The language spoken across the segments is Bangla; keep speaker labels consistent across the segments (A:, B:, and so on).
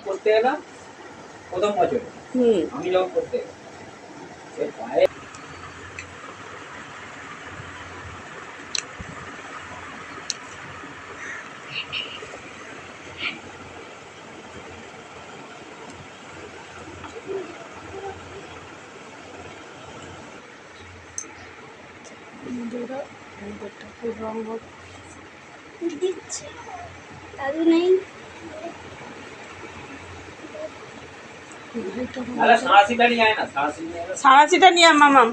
A: করতে এলাম প্রথম বছর আমি যখন করতে এলাম
B: ঠাকুর রং দিচ্ছে দাদু নেই সাঁড়াশিটা নিয়ে মামাম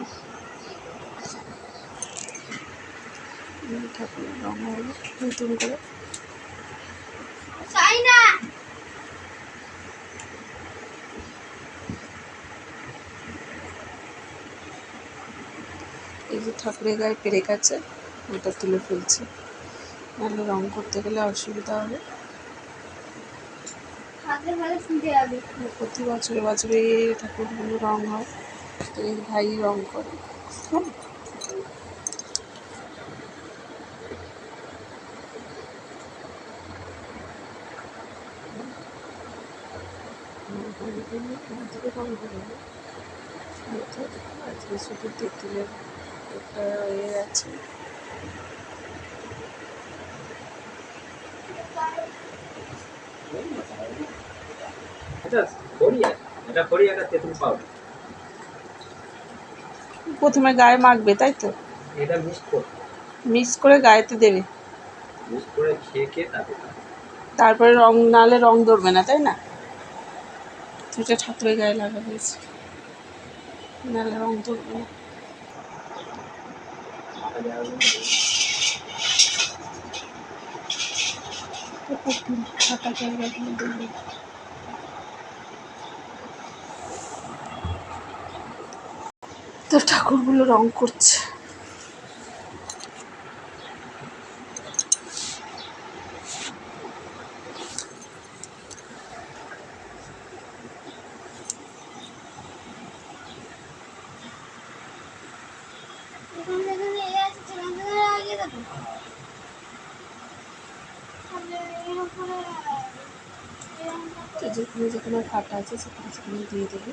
B: ঠাকুরের রং হলো নতুন করে এই যে ঠাকুরের গায়ে পেরেক আছে ওটা তুলে ফেলছে, নাহলে রং করতে গেলে অসুবিধা হবে। প্রতি বছরে বছরে ঠাকুরগুলো রং হয়, এই ভাই রং করে। আজকে শুধু তেঁতুলের একটা আছে। প্রথমে গায়ে মাখবে তাই তো,
A: এটা
B: মিক্স করে গায়েতে দেবে, তারপরে রং নালে রং ধরবে না তাই না? সেটা ঠাকুরের গায়ে লাগা হয়েছে, নালে রং ধরবে না। ফাঁকা জায়গাগুলো দেখবে। তো ঠাকুরগুলো রং করছে। যেখানে যেখানে ফাটা আছে সেখানে সেখানে দিয়ে দেবে।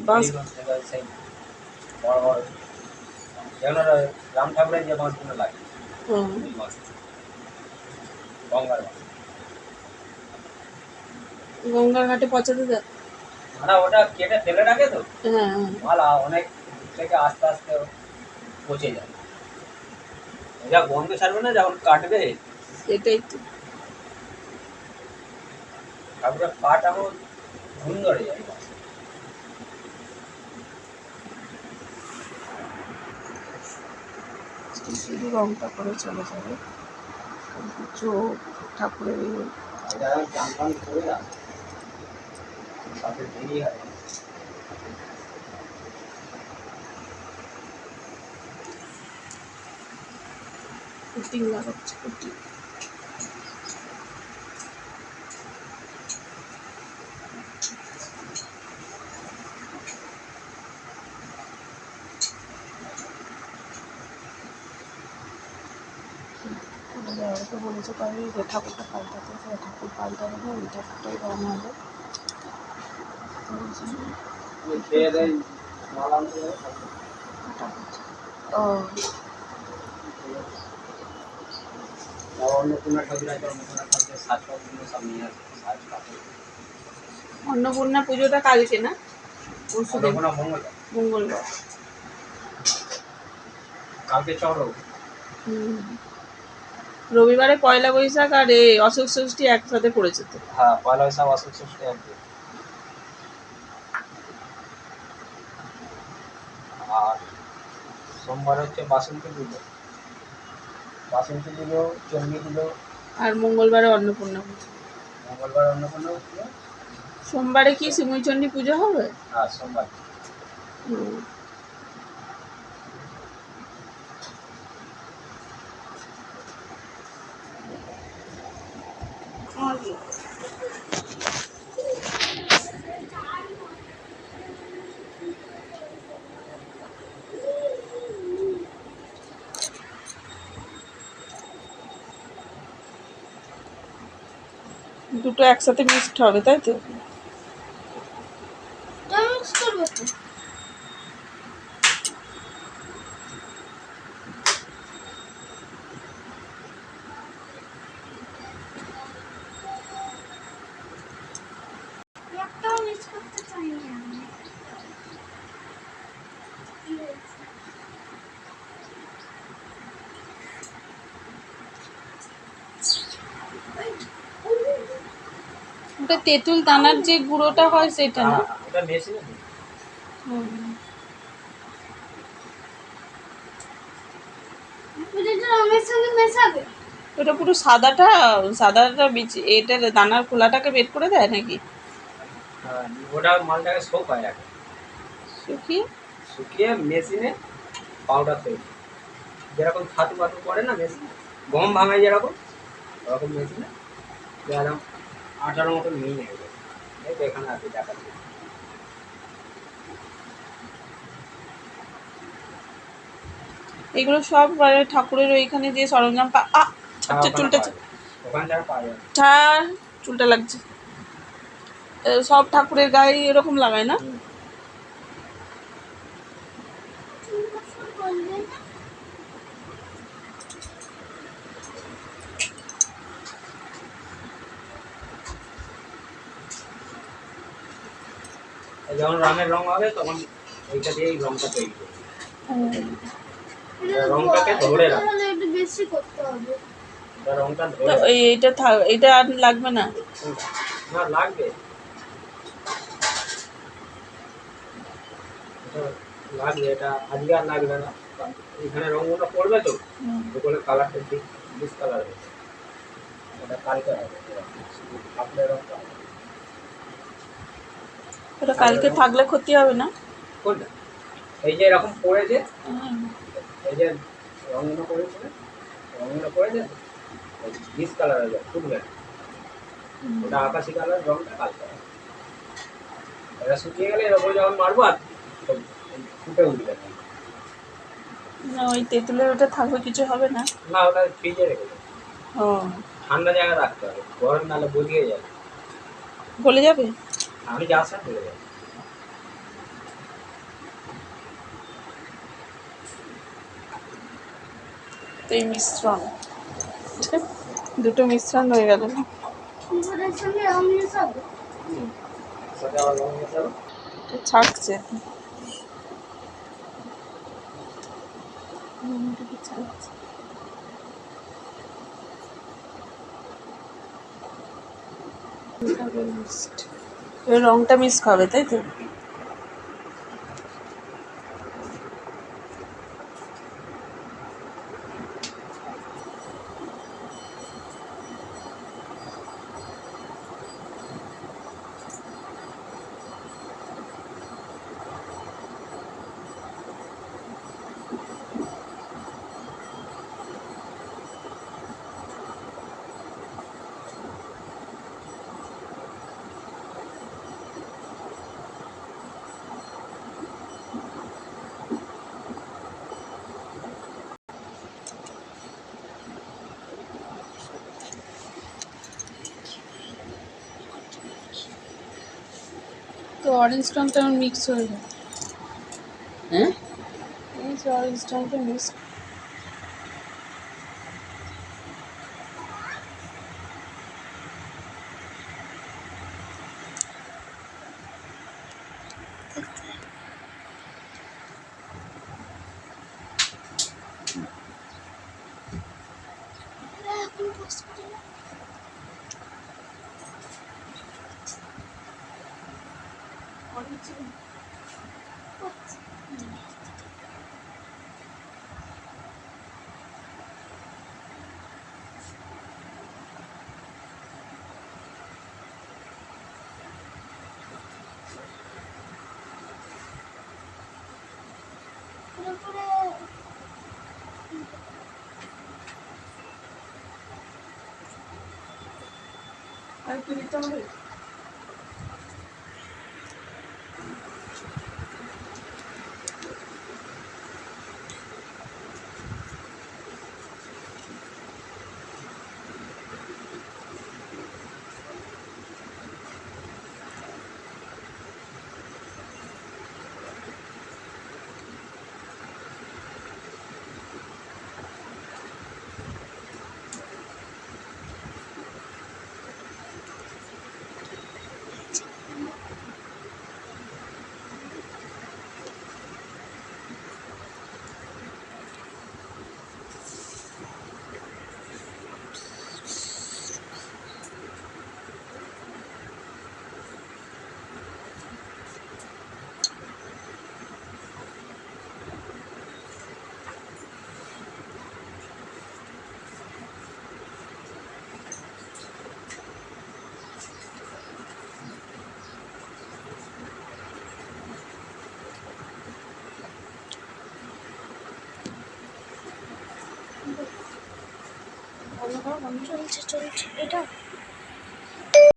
B: বাস
A: রাম ঠাকুরের যে বাঁশগুলো লাগে
B: গঙ্গার ঘাটে পচাতে দেয়,
A: ওটা কেটে ফেলে রাখে তো,
B: হ্যাঁ
A: মাল অনেক থেকে আস্তে আস্তে পচে যায়, এটা গন্ধ ছাড়বে না যখন কাটবে।
B: এটাই তো
A: ঠাকুরের পাট এখন ঘুম ধরে যায়।
B: শুধু রংটা করে চলে যাবে, চোখ ঠাকুরের পুটিং লাগাচ্ছে, পুটিং। তো বলেছে পারি যে ঠাকুরটা পাল্টাতে, সে ঠাকুর পাল্টাবে না, ওই ঠাকুরটাই রং হবে। অন্নপূর্ণা পুজোটা কালকে না, মঙ্গলবার,
A: কালকে চড়ো।
B: রবিবারে পয়লা বৈশাখ আর অশোক ষষ্ঠী একসাথে পড়েছে তো।
A: হ্যাঁ, পয়লা বৈশাখ অশোক ষষ্ঠী একদিন। আর সোমবার হচ্ছে বাসন্তী পুজো, বাসন্তী পুজো, চণ্ডী পুজো।
B: আর মঙ্গলবারে অন্নপূর্ণা পুজো।
A: মঙ্গলবার অন্নপূর্ণা পুজো।
B: সোমবারে কি শিমুইচণ্ডী পুজো হবে?
A: হ্যাঁ, সোমবার।
B: দুটো একসাথে মিক্সড হবে, তাই তো?
C: মিক্স করবো তো। একটাও মিক্স করতে চাইনি আমি। কি হয়েছে?
B: ওটা তেঁতুল দানার যে গুঁড়োটা হয় সেটা না?
A: ওটা মেশিনে
C: এটা রঙের সঙ্গে মেশাবে?
B: ওটা পুরো সাদাটা এটা দানার খোলাটাকে বের করে দেয় নাকি?
A: ওটা মালটাকে শোকায় আগে,
B: শুকিয়ে
A: শুকিয়ে মেশিনে পাউডার তৈরি, যেরকম ছাতু পাতু করে না মেশিনে, গম ভাঙায় যেরকম, ওরকম মেশিনে যেরকম আটার মতো নিয়ে নেবে। এই তো এখানে আছে দেখাচ্ছি।
B: এগুলো সব ঠাকুরের ওইখানে যে সরঞ্জাম চুলটা
A: ওখান থেকে পাওয়া যাবে।
B: চুলটা লাগছে। সব ঠাকুরের গায়ে এরকম লাগায় না?
A: যখন রঙের রং হবে তখন এইটা দিয়ে রংটা তৈরি করবে। রংটাকে ধরে রাখবে,
C: একটু বেশি করতে হবে।
A: রংটা
B: তো
A: ধরে
B: এইটা আর লাগবে না?
A: না লাগবে, লাগবে, এটা আজকে আর লাগবে না। এখানে রংগুলো পড়বে তো ওগুলো কালারটা ডিসকালার হবে, এটা কালকে হবে। আপনার রংটা
B: ওটা কালকে থাকলে ক্ষতি হবে না?
A: কোনটা? এই যে এরকম পড়েছে, এই যে রংগুলো পড়েছে, রংগুলো পড়েছে ডিসকালার হয়ে যাবে, ফুটবে না। ওটা আকাশি কালার রংটা কালকে হবে। এটা শুকিয়ে গেলে এর উপরে যখন মারবো আর ফুটে উঠবে না।
B: না, ওই তেঁতুলের ওটা থাকবে, কিছু হবে না?
A: না, ওটা ফ্রিজে রেখে দেবে,
B: ও,
A: ঠান্ডা জায়গায় রাখতে হবে, গরম নাহলে বলিয়ে যাবে।
B: গলে যাবে?
A: আমি যা আসা বলে যাবে।
B: তো এই মিশ্রণ, দুটো মিশ্রণ হয়ে গেল না?
C: দুধের সঙ্গে রং মেশাবে?
A: সাথে আবার রং মেশাবো।
B: ছাড়ছে, রংটা মিস খাবে, তাই তো? তো অরেঞ্জ রংটা আমার মিক্স হয়ে যায়। হ্যাঁ, এই যে অরেঞ্জ রংটা মিক্স। আর একটু দিতে হবে।
C: চলছে চলছে এটা